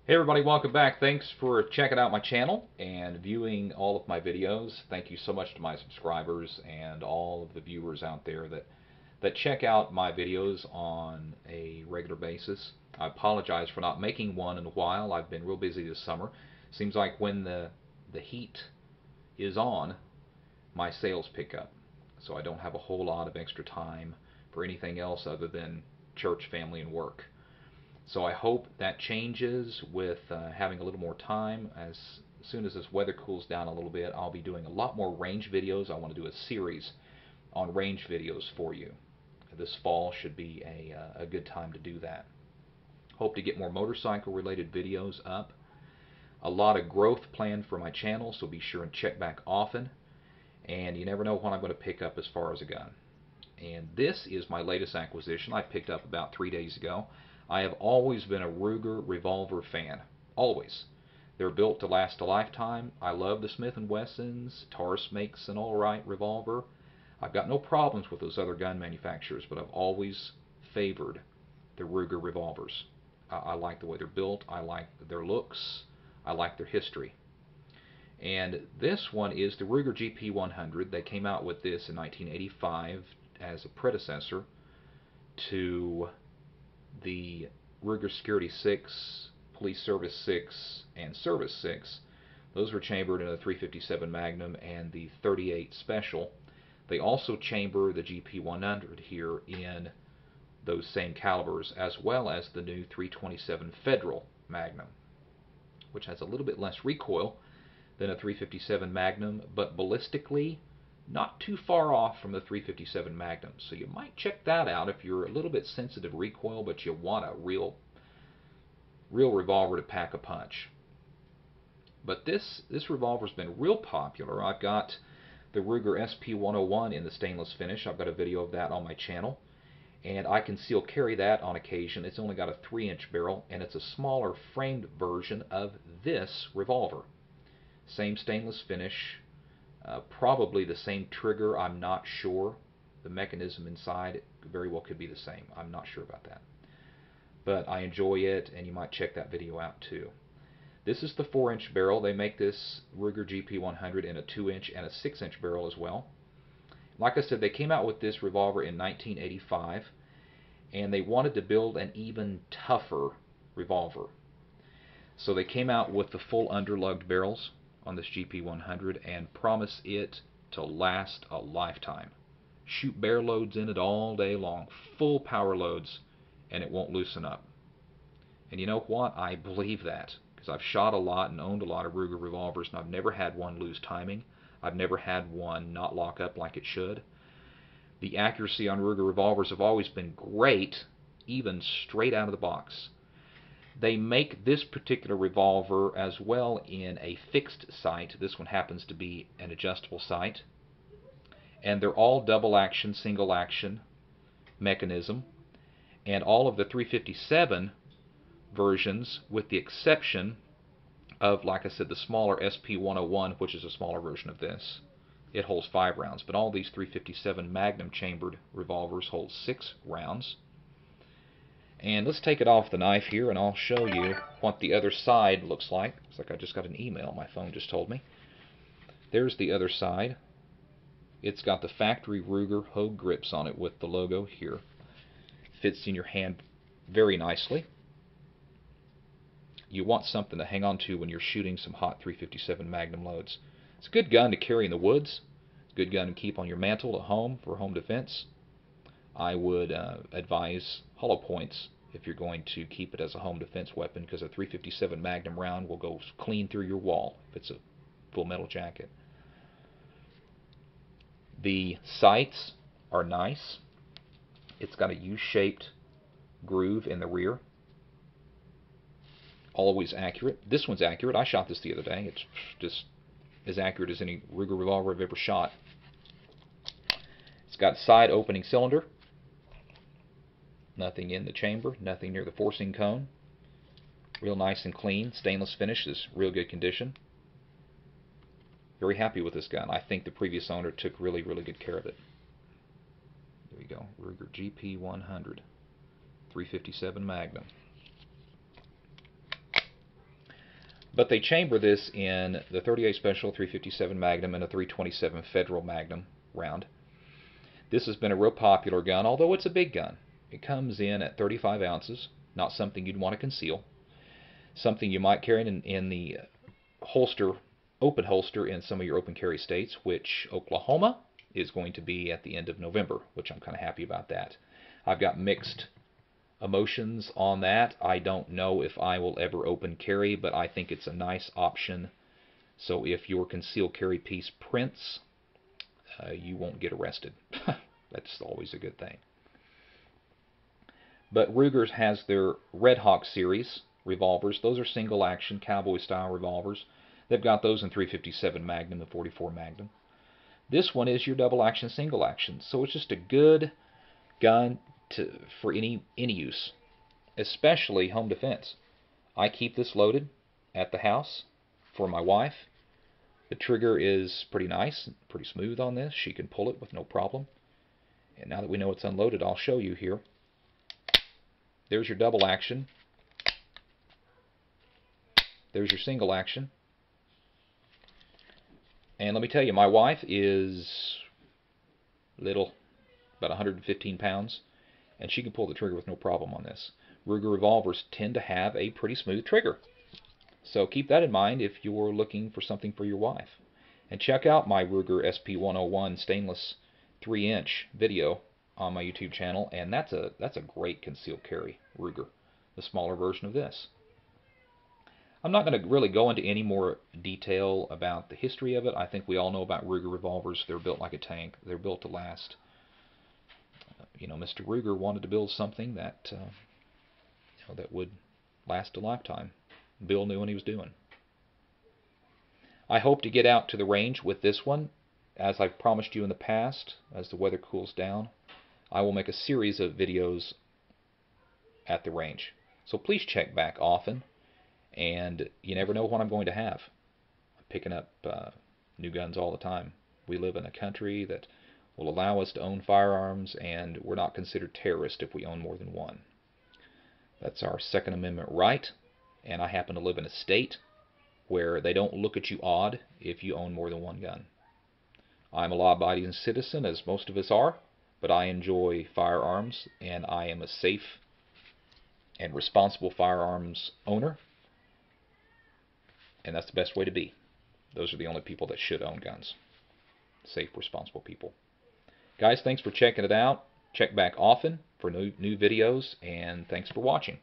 Hey everybody, welcome back. Thanks for checking out my channel and viewing all of my videos. Thank you so much to my subscribers and all of the viewers out there that check out my videos on a regular basis. I apologize for not making one in a while. I've been real busy this summer. Seems like when the heat is on, my sales pick up. So I don't have a whole lot of extra time for anything else other than church, family, and work. So I hope that changes with having a little more time. As soon as this weather cools down a little bit, I'll be doing a lot more range videos. I want to do a series on range videos for you. This fall should be a good time to do that. Hope to get more motorcycle related videos up. A lot of growth planned for my channel, so be sure and check back often. And you never know what I'm going to pick up as far as a gun. And this is my latest acquisition I picked up about 3 days ago. I have always been a Ruger revolver fan. Always. They're built to last a lifetime. I love the Smith & Wessons. Taurus makes an alright revolver. I've got no problems with those other gun manufacturers, but I've always favored the Ruger revolvers. I like the way they're built. I like their looks. I like their history. And this one is the Ruger GP100. They came out with this in 1985 as a predecessor to the Ruger Security 6, Police Service 6, and Service 6. Those were chambered in a 357 Magnum and the 38 Special. They also chamber the GP100 here in those same calibers, as well as the new 327 Federal Magnum, which has a little bit less recoil than a 357 Magnum, but ballistically not too far off from the 357 Magnum. So you might check that out if you're a little bit sensitive to recoil, but you want a real revolver to pack a punch. But this revolver's been real popular. I've got the Ruger SP101 in the stainless finish. I've got a video of that on my channel, and I conceal carry that on occasion. It's only got a 3-inch barrel, and it's a smaller framed version of this revolver. Same stainless finish. Probably the same trigger, I'm not sure. The mechanism inside very well could be the same. I'm not sure about that. But I enjoy it, and you might check that video out too. This is the 4-inch barrel. They make this Ruger GP100 in a 2-inch and a 6-inch barrel as well. Like I said, they came out with this revolver in 1985, and they wanted to build an even tougher revolver. So they came out with the full underlugged barrels on this GP100 and promise it to last a lifetime. Shoot bear loads in it all day long, full power loads, and it won't loosen up. And you know what? I believe that, because I've shot a lot and owned a lot of Ruger revolvers, and I've never had one lose timing. I've never had one not lock up like it should. The accuracy on Ruger revolvers have always been great, even straight out of the box. They make this particular revolver as well in a fixed sight. This one happens to be an adjustable sight. And they're all double action, single action mechanism. And all of the 357 versions, with the exception of, like I said, the smaller SP101, which is a smaller version of this, it holds 5 rounds. But all these 357 Magnum chambered revolvers hold 6 rounds. And let's take it off the knife here, and I'll show you what the other side looks like. It's like I just got an email, my phone just told me. There's the other side. It's got the factory Ruger Hogue grips on it with the logo here. Fits in your hand very nicely. You want something to hang on to when you're shooting some hot 357 Magnum loads. It's a good gun to carry in the woods. It's a good gun to keep on your mantle at home for home defense. I would advise hollow points if you're going to keep it as a home defense weapon, because a 357 Magnum round will go clean through your wall if it's a full metal jacket. The sights are nice. It's got a U-shaped groove in the rear. Always accurate. This one's accurate. I shot this the other day. It's just as accurate as any Ruger revolver I've ever shot. It's got side opening cylinder. Nothing in the chamber, nothing near the forcing cone. Real nice and clean. Stainless finish is real good condition. Very happy with this gun. I think the previous owner took really good care of it. There you go. Ruger GP100 357 Magnum. But they chamber this in the 38 Special, 357 Magnum, and a 327 Federal Magnum round. This has been a real popular gun, although it's a big gun. It comes in at 35 ounces, not something you'd want to conceal. Something you might carry in the holster, open holster in some of your open carry states, which Oklahoma is going to be at the end of November, which I'm kind of happy about that. I've got mixed emotions on that. I don't know if I will ever open carry, but I think it's a nice option. So if your concealed carry piece prints, you won't get arrested. That's always a good thing. But Ruger has their Red Hawk series revolvers. Those are single action cowboy style revolvers. They've got those in 357 Magnum and 44 Magnum. This one is your double action, single action. So it's just a good gun for any use, especially home defense. I keep this loaded at the house for my wife. The trigger is pretty nice, pretty smooth on this. She can pull it with no problem. And now that we know it's unloaded, I'll show you here. There's your double action. There's your single action. And let me tell you, my wife is little, about 115 pounds, and she can pull the trigger with no problem on this. Ruger revolvers tend to have a pretty smooth trigger. So keep that in mind if you're looking for something for your wife. And check out my Ruger SP101 stainless 3-inch video on my YouTube channel, and that's a great concealed carry Ruger, the smaller version of this. I'm not going to really go into any more detail about the history of it. I think we all know about Ruger revolvers. They're built like a tank. They're built to last. Mr. Ruger wanted to build something that that would last a lifetime. Bill knew what he was doing. I hope to get out to the range with this one. As I've promised you in the past, as the weather cools down, I will make a series of videos at the range. So please check back often, and you never know what I'm going to have. I'm picking up new guns all the time. We live in a country that will allow us to own firearms, and we're not considered terrorists if we own more than one. That's our Second Amendment right, and I happen to live in a state where they don't look at you odd if you own more than one gun. I'm a law-abiding citizen, as most of us are, but I enjoy firearms, and I am a safe and responsible firearms owner, and that's the best way to be. Those are the only people that should own guns. Safe, responsible people. Guys, thanks for checking it out. Check back often for new videos, and thanks for watching.